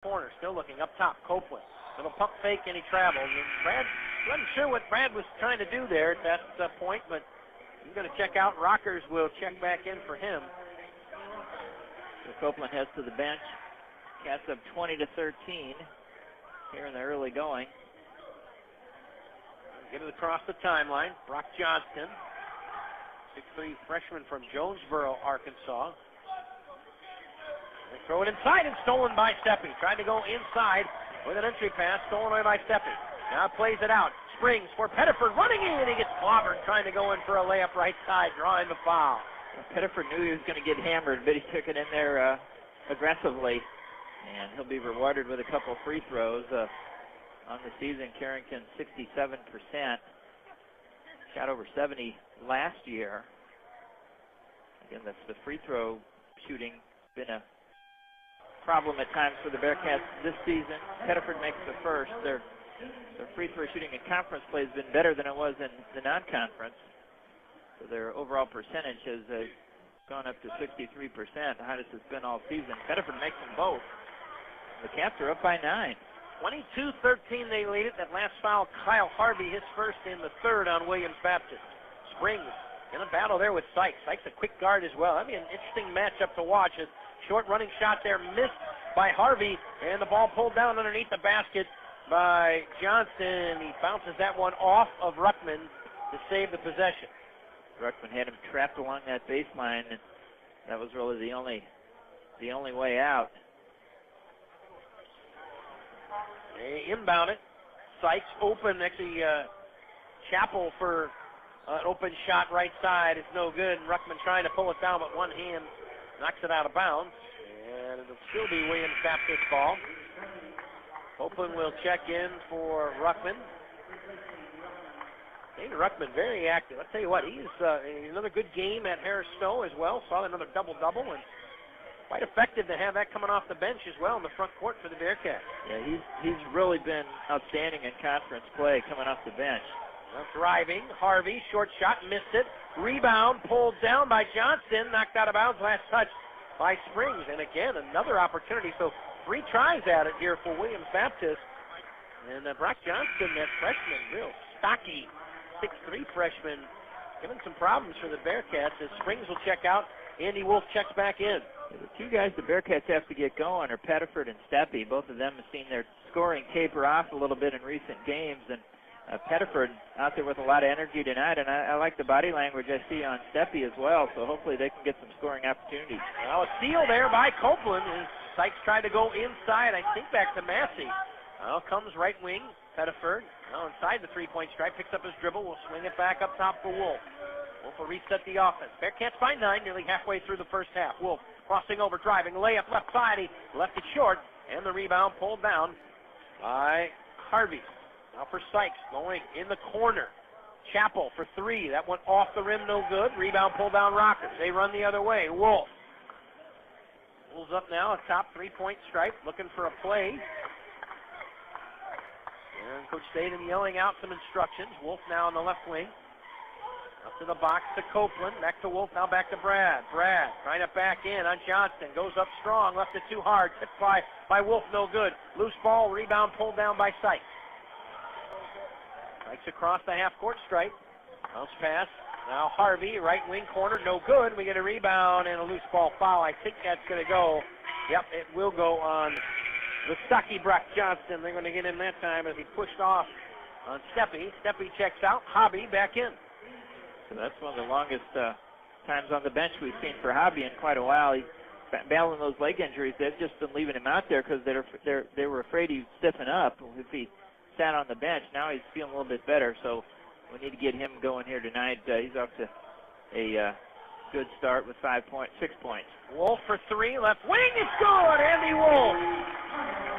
corner, still looking up top. Copeland, little pump fake, and he travels. And Brad wasn't sure what Brad was trying to do there at that point, but he's going to check out. Rockers will check back in for him. So Copeland heads to the bench. Cats up 20-13 here in the early going. Get it across the timeline. Brock Johnston, 6'3" freshman from Jonesboro, Arkansas. They throw it inside and stolen by Steppe. Tried to go inside with an entry pass, stolen away by Steppe. Now plays it out. Springs for Pettiford, running in. He gets clobbered, trying to go in for a layup right side, drawing the foul. Pettiford knew he was going to get hammered, but he took it in there aggressively. And he'll be rewarded with a couple free throws. On the season, Carrington 67%. Shot over 70 last year. Again, that's the free throw shooting. Been a problem at times for the Bearcats this season. Pettiford makes the first. Their free throw shooting in conference play has been better than it was in the non-conference. So their overall percentage has gone up to 63%, the highest it's been all season. Pettiford makes them both. The Cats are up by 9. 22-13 they lead it. That last foul, Kyle Harvey, his first in the third on Williams Baptist. Springs in a battle there with Sykes. Sykes a quick guard as well. That'd be an interesting matchup to watch. A short running shot there missed by Harvey, and the ball pulled down underneath the basket by Johnston. He bounces that one off of Ruckman to save the possession. Ruckman had him trapped along that baseline, and that was really the only way out. They inbound it. Sykes open, actually Chappell for an open shot right side. It's no good. And Ruckman trying to pull it down, but one hand knocks it out of bounds. And it'll still be Williams Baptist ball. Copeland will check in for Ruckman. Dane Ruckman very active. I'll tell you what, he's another good game at Harris Stowe as well. Saw another double-double, and quite effective to have that coming off the bench as well in the front court for the Bearcats. Yeah, he's really been outstanding in conference play coming off the bench. Now driving, Harvey, short shot, missed it. Rebound pulled down by Johnston, knocked out of bounds, last touch by Springs. And again, another opportunity. So 3 tries at it here for Williams Baptist. And Brock Johnston, that freshman, real stocky, 6'3" freshman, giving some problems for the Bearcats as Springs will check out. Andy Wolff checks back in. The 2 guys the Bearcats have to get going are Pettiford and Steppe. Both of them have seen their scoring taper off a little bit in recent games. And Pettiford out there with a lot of energy tonight, and I like the body language I see on Steppe as well, so hopefully they can get some scoring opportunities. Now a steal there by Copeland as Sykes tried to go inside, I think back to Massey. Now comes right wing, Pettiford. Now inside the three-point stripe, picks up his dribble, will swing it back up top for Wolff. Wolff will reset the offense. Bearcats by 9, nearly halfway through the first half. Wolff crossing over, driving, layup left side. He left it short, and the rebound pulled down by Harvey. Now for Sykes, going in the corner. Chappell for 3. That went off the rim, no good. Rebound pulled down Rockers. They run the other way. Wolff pulls up now, a top three-point stripe, looking for a play. And Coach Staden yelling out some instructions. Wolff now on the left wing. Up to the box to Copeland. Back to Wolff, now back to Brad. Brad trying to back in on Johnston. Goes up strong, left it too hard. Tipped by Wolff, no good. Loose ball, rebound pulled down by Sykes. Sykes across the half-court stripe. Bounce pass. Now Harvey, right wing corner, no good. We get a rebound and a loose ball foul. I think that's going to go. Yep, it will go on the stocky Brock Johnston. They're going to get him that time as he pushed off on Steppe. Steppe checks out. Hobby back in. So that's one of the longest times on the bench we've seen for Hobby in quite a while. He's battling those leg injuries. They've just been leaving him out there because they were afraid he'd stiffen up if he sat on the bench. Now he's feeling a little bit better, so we need to get him going here tonight. He's off to a good start with 6 points. Wolff for 3, left wing, it's good! Andy Wolff!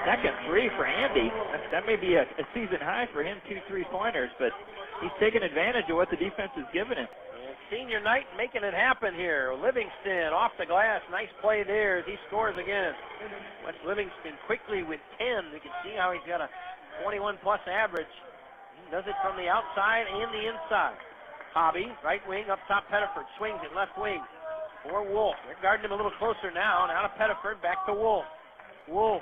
Second 3 for Andy. That may be a season high for him, 2 3-pointers, but he's taking advantage of what the defense has given him. And senior night making it happen here. Livingston off the glass, nice play there as he scores again. Wes Livingston quickly with 10. You can see how he's got a 21-plus average. He does it from the outside and the inside. Hobby, right wing, up top Pettiford, swings it left wing for Wolff. They're guarding him a little closer now. Now to Pettiford, back to Wolff. Wolff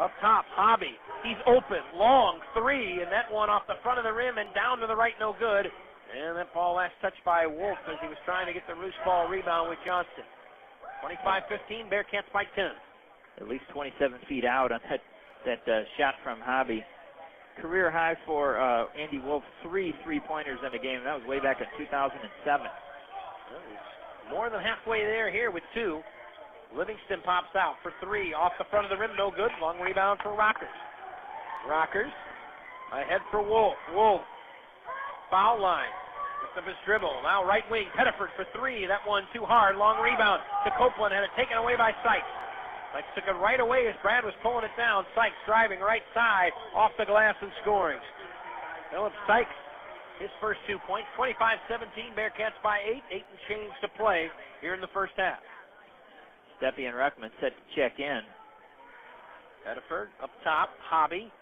Up top, Hobby. He's open, long, three, and that one off the front of the rim and down to the right, no good. And that ball last touched by Wolff as he was trying to get the loose ball rebound with Johnston. 25-15, Bearcats by 10. At least 27 feet out on that shot from Hobby. Career high for Andy Wolff, 3 3-pointers in the game. That was way back in 2007. Well, he's more than halfway there here with 2. Livingston pops out for 3. Off the front of the rim, no good. Long rebound for Rockers. Rockers ahead for Wolff. Wolff, foul line. Picks up his dribble. Now right wing, Pettiford for 3. That one too hard. Long rebound to Copeland. Had it taken away by Sykes. Sykes took it right away as Brad was pulling it down. Sykes driving right side, off the glass and scoring. Philip Sykes, his first 2 points. 25-17, Bearcats by 8. 8 and change to play here in the first half. Steppe and Ruckman set to check in. Pettiford up top, Hobby.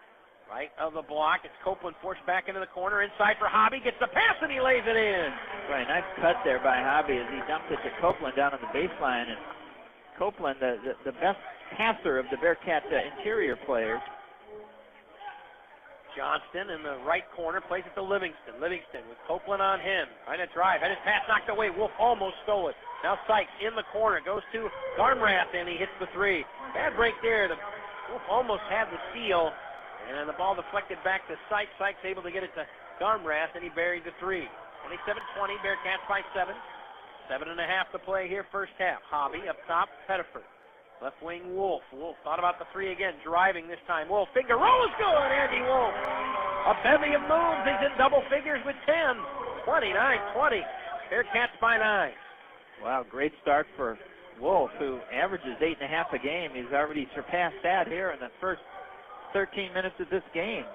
Right of the block. It's Copeland forced back into the corner. Inside for Hobby. Gets the pass and he lays it in. Right, nice cut there by Hobby as he dumped it to Copeland down on the baseline. And Copeland, the best passer of the Bearcat interior players. Johnston in the right corner plays it to Livingston. Livingston with Copeland on him. Trying to drive. Had his pass knocked away. Wolff almost stole it. Now Sykes in the corner. Goes to Garmrath and he hits the 3. Bad break there. Wolff almost had the steal. And the ball deflected back to Sykes. Sykes able to get it to Garmrath and he buried the 3. 27-20. Bearcats by 7. 7.5 to play here first half. Hobby up top. Pettiford. Left wing, Wolff. Wolff thought about the 3 again, driving this time. Wolff, finger roll is good, Andy Wolff. A bevy of moves. He's in double figures with 10. 29-20. Bearcats by 9. Wow, great start for Wolff, who averages 8.5 a game. He's already surpassed that here in the first 13 minutes of this game.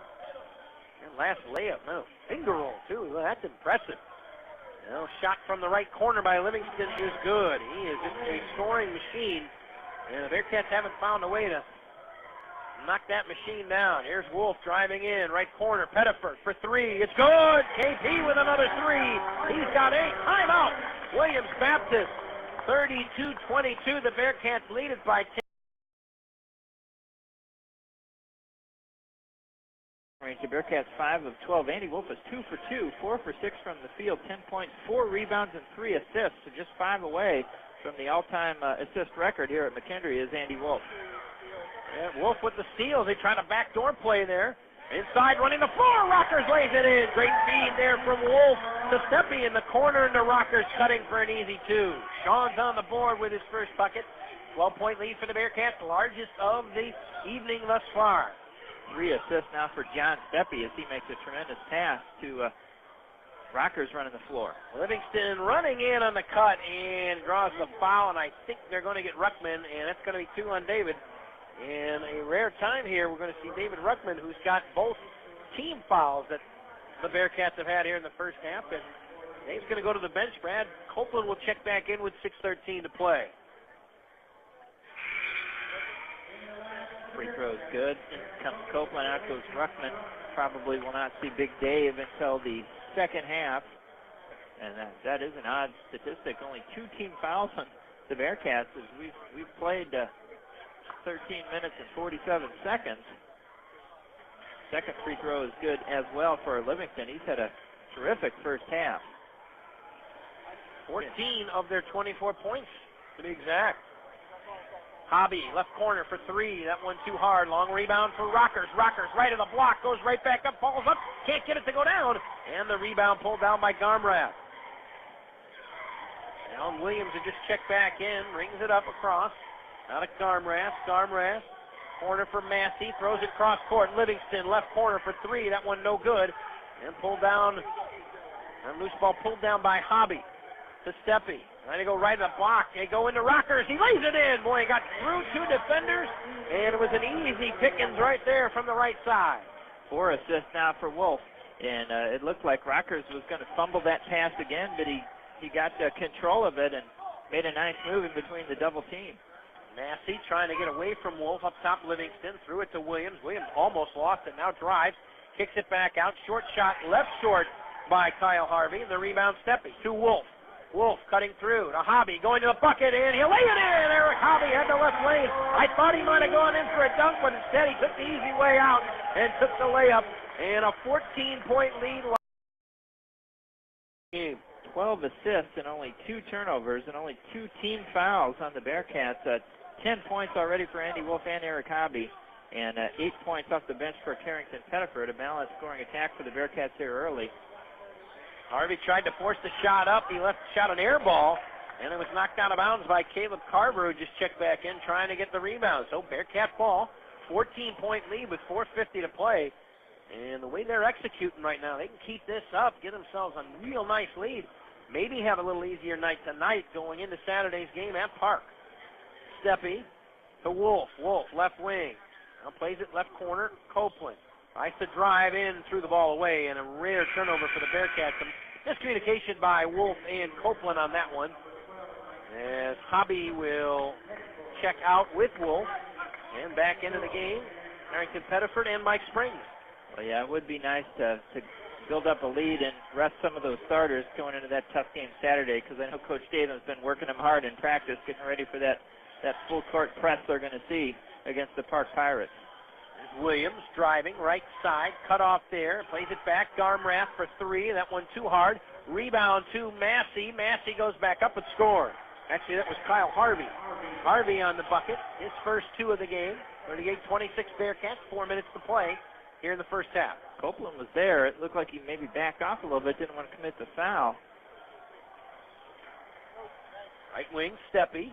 And last layup, no, finger roll too. Well, that's impressive. Shot from the right corner by Livingston is good. He is just a scoring machine. And the Bearcats haven't found a way to knock that machine down. Here's Wolff driving in, right corner, Pettiford for 3. It's good. KP with another 3. He's got 8. Timeout. Williams Baptist, 32-22. The Bearcats lead it by 10. The Bearcats 5 of 12. Andy Wolff is 2 for 2, 4 for 6 from the field, 10 points, 4 rebounds, and 3 assists. So just 5 away from the all-time assist record here at McKendree is Andy Wolff. Yeah, Wolff with the steal. They try to backdoor play there. Inside running the floor. Rockers lays it in. Great feed there from Wolff to Steppe in the corner, and the Rockers cutting for an easy 2. Sean's on the board with his first bucket. 12-point lead for the Bearcats, largest of the evening thus far. 3 assists now for John Steppe as he makes a tremendous pass to Rockers running the floor. Livingston running in on the cut and draws the foul, and I think they're going to get Ruckman, and that's going to be 2 on David. In a rare time here, we're going to see David Ruckman, who's got both team fouls that the Bearcats have had here in the first half, and Dave's going to go to the bench. Brad Copeland will check back in with 6:13 to play. Free throw is good. In comes Copeland, out goes Ruckman. Probably will not see Big Dave until the second half. And that is an odd statistic. Only 2 team fouls on the Bearcats as we've played 13 minutes and 47 seconds. Second free throw is good as well for Livingston. He's had a terrific first half. 14 of their 24 points, to be exact. Hobby, left corner for 3. That one too hard. Long rebound for Rockers. Rockers right of the block. Goes right back up. Falls up. Can't get it to go down. And the rebound pulled down by Garmrath. Now Williams will just check back in. Rings it up across. Out of Garmrath. Garmrath. Corner for Massey. Throws it cross court. Livingston left corner for 3. That one no good. And pulled down. And loose ball pulled down by Hobby to Steppe. Trying to go right of the block. They go into Rockers. He lays it in. Boy, he got through 2 defenders. And it was an easy pickings right there from the right side. 4 assists now for Wolff. And it looked like Rockers was going to fumble that pass again, but he got control of it and made a nice move in between the double team. Massey trying to get away from Wolff. Up top, Livingston. Threw it to Williams. Williams almost lost it. Now drives. Kicks it back out. Short shot. Left short by Kyle Harvey. The rebound, Steppe to Wolff. Wolff cutting through to Hobby, going to the bucket, and he'll lay it in. Eric Hobby had the left lane. I thought he might have gone in for a dunk, but instead he took the easy way out and took the layup. And a 14-point lead. Game. 12 assists and only 2 turnovers and only 2 team fouls on the Bearcats. 10 points already for Andy Wolff and Eric Hobby, and 8 points off the bench for Carrington Pettiford. A balanced scoring attack for the Bearcats here early. Harvey tried to force the shot up. He left the shot an air ball, and it was knocked out of bounds by Caleb Carver, who just checked back in trying to get the rebound. So Bearcat ball, 14-point lead with 4:50 to play. And the way they're executing right now, they can keep this up, get themselves a real nice lead. Maybe have a little easier night tonight going into Saturday's game at Park. Steppy to Wolff. Wolff, left wing. Now plays it left corner. Copeland tries to drive in, threw the ball away, and a rare turnover for the Bearcats. Some miscommunication by Wolff and Copeland on that one. As Hobby will check out with Wolff and back into the game. Carrington Pettiford and Mike Springs. Well, yeah, it would be nice to build up a lead and rest some of those starters going into that tough game Saturday, because I know Coach Davis has been working them hard in practice, getting ready for that full court press they're going to see against the Park Pirates. There's Williams driving right side, cut off there, plays it back. Garmrath for 3. That one too hard. Rebound to Massey. Massey goes back up and scores. Actually, that was Kyle Harvey. Harvey on the bucket, his first 2 of the game. 38-26 Bearcats, 4 minutes to play here in the first half. Copeland was there. It looked like he maybe backed off a little bit, didn't want to commit the foul. Right wing, Steppy.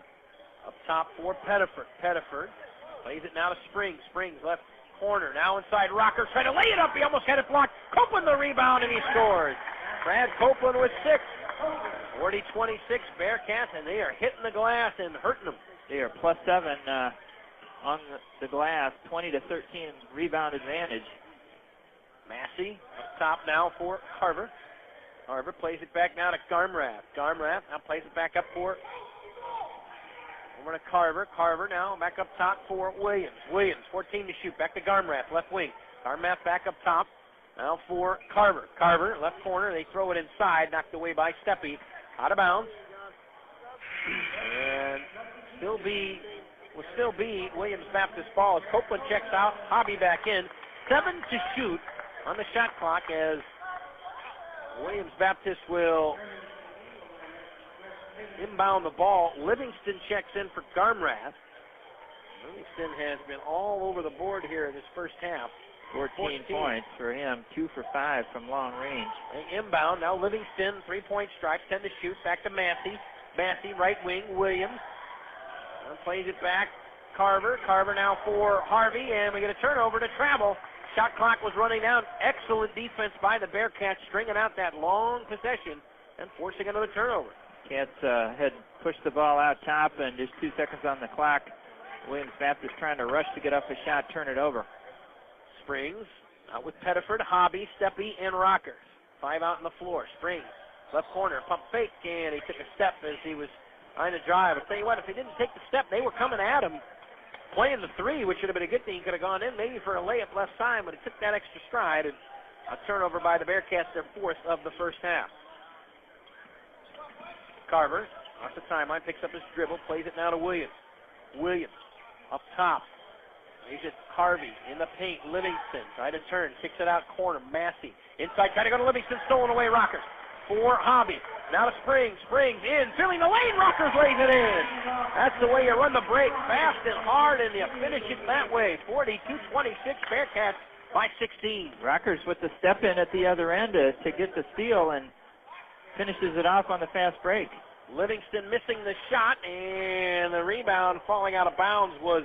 Up top for Pettiford. Pettiford plays it now to Springs. Springs left corner. Now inside Rocker. Trying to lay it up. He almost had it blocked. Copeland the rebound, and he scores. Brad Copeland with 6. 40-26 Bearcats, and they are hitting the glass and hurting them. They are +7 on the glass. 20-13 rebound advantage. Massey up top now for Carver. Carver plays it back now to Garmrath. Garmrath now plays it back up for over to Carver. Carver now back up top for Williams. Williams, 14 to shoot. Back to Garmrath, left wing. Garmrath back up top. Now for Carver. Carver, left corner. They throw it inside. Knocked away by Steppy. Out of bounds. And will still be Williams Baptist ball as Copeland checks out. Hobby back in. 7 to shoot on the shot clock as Williams Baptist will inbound the ball. Livingston checks in for Garmrath. Livingston has been all over the board here in this first half. 14 points for him, 2 for 5 from long range. They inbound, now Livingston, 3-point strike, 10 to shoot, back to Massey. Massey, right wing, Williams. Plays it back, Carver. Carver now for Harvey, and we get a turnover to travel. Shot clock was running down. Excellent defense by the Bearcats, stringing out that long possession and forcing another turnover. Cats had pushed the ball out top, and just 2 seconds on the clock. Williams Baptist trying to rush to get off a shot, turn it over. Springs out with Pettiford, Hobby, Steppy, and Rockers. 5 out on the floor. Springs, left corner, pump fake, and he took a step as he was trying to drive. I'll tell you what, if he didn't take the step, they were coming at him, playing the 3, which should have been a good thing. He could have gone in maybe for a layup less time, but he took that extra stride, and a turnover by the Bearcats, their 4th of the first half. Carver, off the timeline, picks up his dribble, plays it now to Williams. Williams, up top. He's at Harvey in the paint. Livingston trying to turn, kicks it out corner. Massey inside, trying to go to Livingston, stolen away. Rockers for Hobby. Now to Springs. Springs in, filling the lane. Rockers lays it in. That's the way you run the break, fast and hard, and you finish it that way. 42-26 Bearcats by 16. Rockers with the step in at the other end to get the steal and finishes it off on the fast break. Livingston missing the shot, and the rebound falling out of bounds was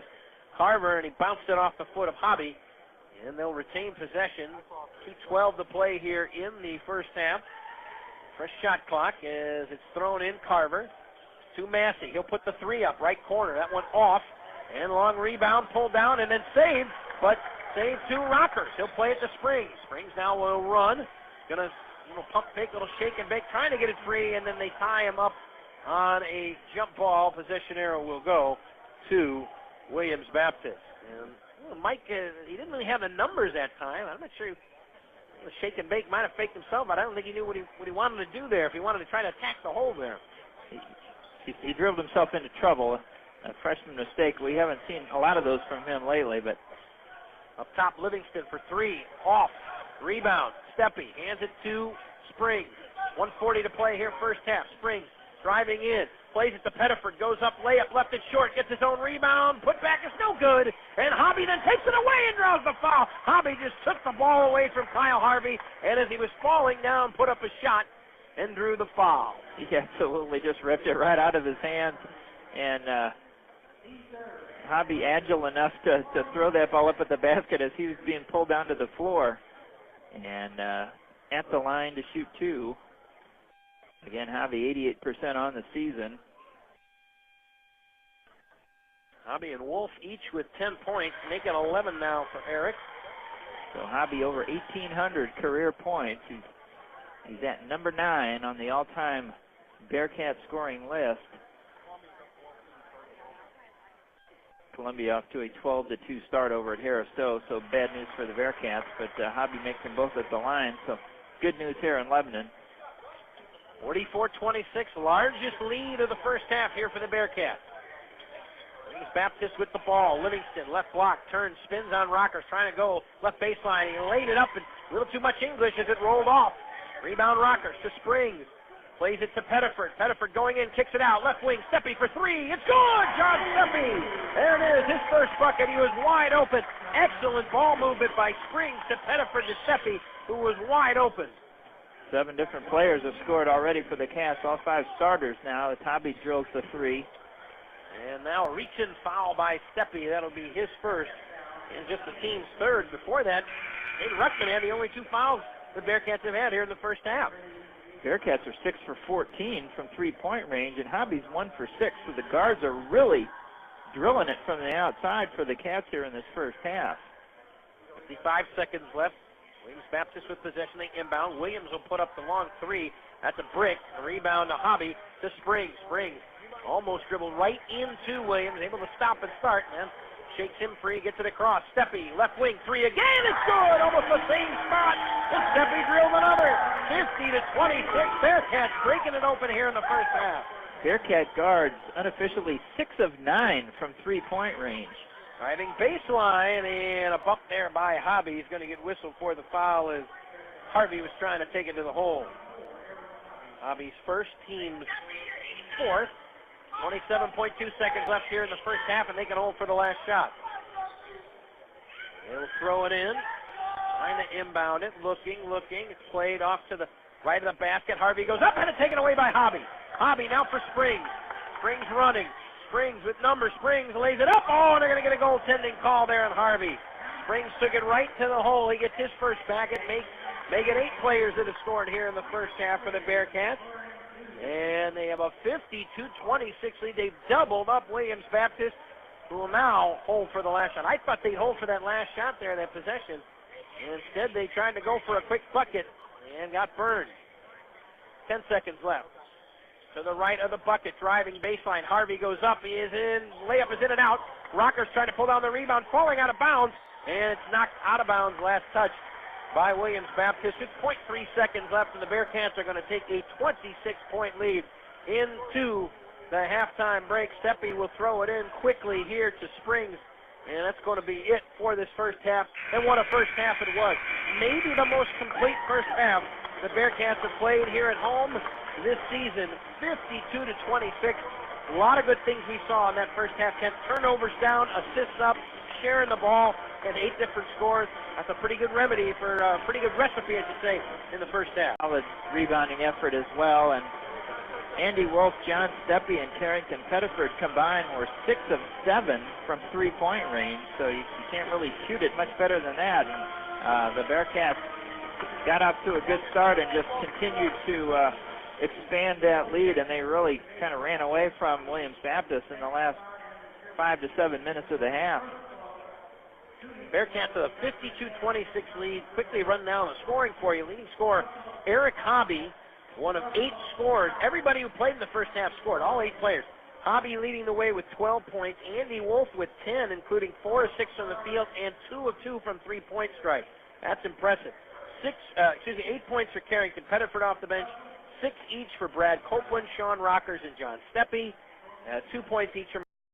Carver, and he bounced it off the foot of Hobby, and they'll retain possession. 2:12 to play here in the first half. Fresh shot clock as it's thrown in. Carver to Massey. He'll put the 3 up, right corner. That one off, and long rebound pulled down and then saved, but saved to Rockers. He'll play it to Springs. Springs now will run. Gonna pump fake, little shake and bake, trying to get it free, and then they tie him up on a jump ball. Possession arrow will go to Williams Baptist. And Mike, he didn't really have the numbers that time. I'm not sure The shake and bake might have faked himself, but I don't think he knew what he wanted to do there. If he wanted to try to attack the hole there, he dribbled himself into trouble. A freshman mistake. We haven't seen a lot of those from him lately, but up top, Livingston for three, off, rebound, Steppe, hands it to Springs. 1:40 to play here, first half. Springs driving in, plays it to Pettiford, goes up, layup, left it short, gets his own rebound, put back is no good, and Hobby then takes it away and draws the foul. Hobby just took the ball away from Kyle Harvey, and as he was falling down, put up a shot and drew the foul. He absolutely just ripped it right out of his hands, and Hobby agile enough to throw that ball up at the basket as he was being pulled down to the floor. And at the line to shoot two. Again, Hobby 88% on the season. Hobby and Wolff each with 10 points, make it 11 now for Eric. So Hobby over 1,800 career points. He's at number 9 on the all-time Bearcat scoring list. Columbia off to a 12-2 start over at Harris Stowe, so bad news for the Bearcats, but Hobby makes them both at the line, so good news here in Lebanon. 44-26, largest lead of the first half here for the Bearcats. Baptist with the ball. Livingston, left block, turns, spins on Rockers, trying to go left baseline. He laid it up, and a little too much English as it rolled off. Rebound Rockers to Springs. Plays it to Pettiford. Pettiford going in, kicks it out. Left wing, Steppe for three. It's good! John Steppe! There it is, his first bucket. He was wide open. Excellent ball movement by Springs to Pettiford to Steppe, who was wide open. 7 different players have scored already for the Cats, all 5 starters now. Hobby drills the 3. And now a reach-in foul by Steppe. That'll be his first and just the team's third. Before that, Nate Ruckman had the only 2 fouls the Bearcats have had here in the first half. Bearcats are 6 for 14 from three-point range, and Hobby's 1 for 6. So the guards are really drilling it from the outside for the Cats here in this first half. 55 seconds left. Williams Baptist with possession. They inbound. Williams will put up the long 3 at the brick. A rebound to Hobby to Springs. Springs almost dribbled right into Williams, able to stop and start, and shakes him free, gets it across. Steppe, left wing, 3 again, it's good! Almost the same spot, and Steppe drilled another. 50-26, Bearcats breaking it open here in the first half. Bearcat guards unofficially 6 of 9 from three-point range. Driving baseline, and a bump there by Hobby. He's going to get whistled for the foul as Harvey was trying to take it to the hole. Hobby's first, team's fourth. 27.2 seconds left here in the first half, and they can hold for the last shot. They'll throw it in, trying to inbound it, looking. It's played off to the right of the basket. Harvey goes up, and it's taken away by Hobby. Hobby now for Springs. Springs running. Springs with numbers. Springs lays it up. Oh, and they're going to get a goaltending call there on Harvey. Springs took it right to the hole. He gets his first bucket. Make it 8 players that have scored here in the first half for the Bearcats. And they have a 52-26 lead. They've doubled up Williams Baptist, who will now hold for the last shot. I thought they'd hold for that last shot there, that possession. And instead, they tried to go for a quick bucket and got burned. 10 seconds left. To the right of the bucket, driving baseline. Harvey goes up. He is in. Layup is in and out. Rockers trying to pull down the rebound, falling out of bounds. And it's knocked out of bounds. Last touch by Williams Baptist. 6.3 seconds left, and the Bearcats are going to take a 26-point lead into the halftime break. Steppe will throw it in quickly here to Springs, and that's going to be it for this first half. And what a first half it was. Maybe the most complete first half the Bearcats have played here at home this season. 52-26. A lot of good things we saw in that first half. 10 turnovers down, assists up, sharing the ball, and 8 different scores. That's a pretty good remedy for a pretty good recipe, I should say, in the first half. Solid rebounding effort as well. And Andy Wolff, John Steppe, and Carrington Pettiford combined were 6 of 7 from three-point range. So you can't really shoot it much better than that. And the Bearcats got off to a good start and just continued to expand that lead. And they really kind of ran away from Williams Baptist in the last 5 to 7 minutes of the half. Bearcats with a 52-26 lead. Quickly run down the scoring for you. Leading scorer, Eric Hobby, one of 8 scorers. Everybody who played in the first half scored, all 8 players. Hobby leading the way with 12 points. Andy Wolff with 10, including 4 of 6 from the field and 2 of 2 from three-point strike. That's impressive. 8 points for Carrington Pettiford off the bench, 6 each for Brad Copeland, Sean Rockers, and John Steppe. 2 points each for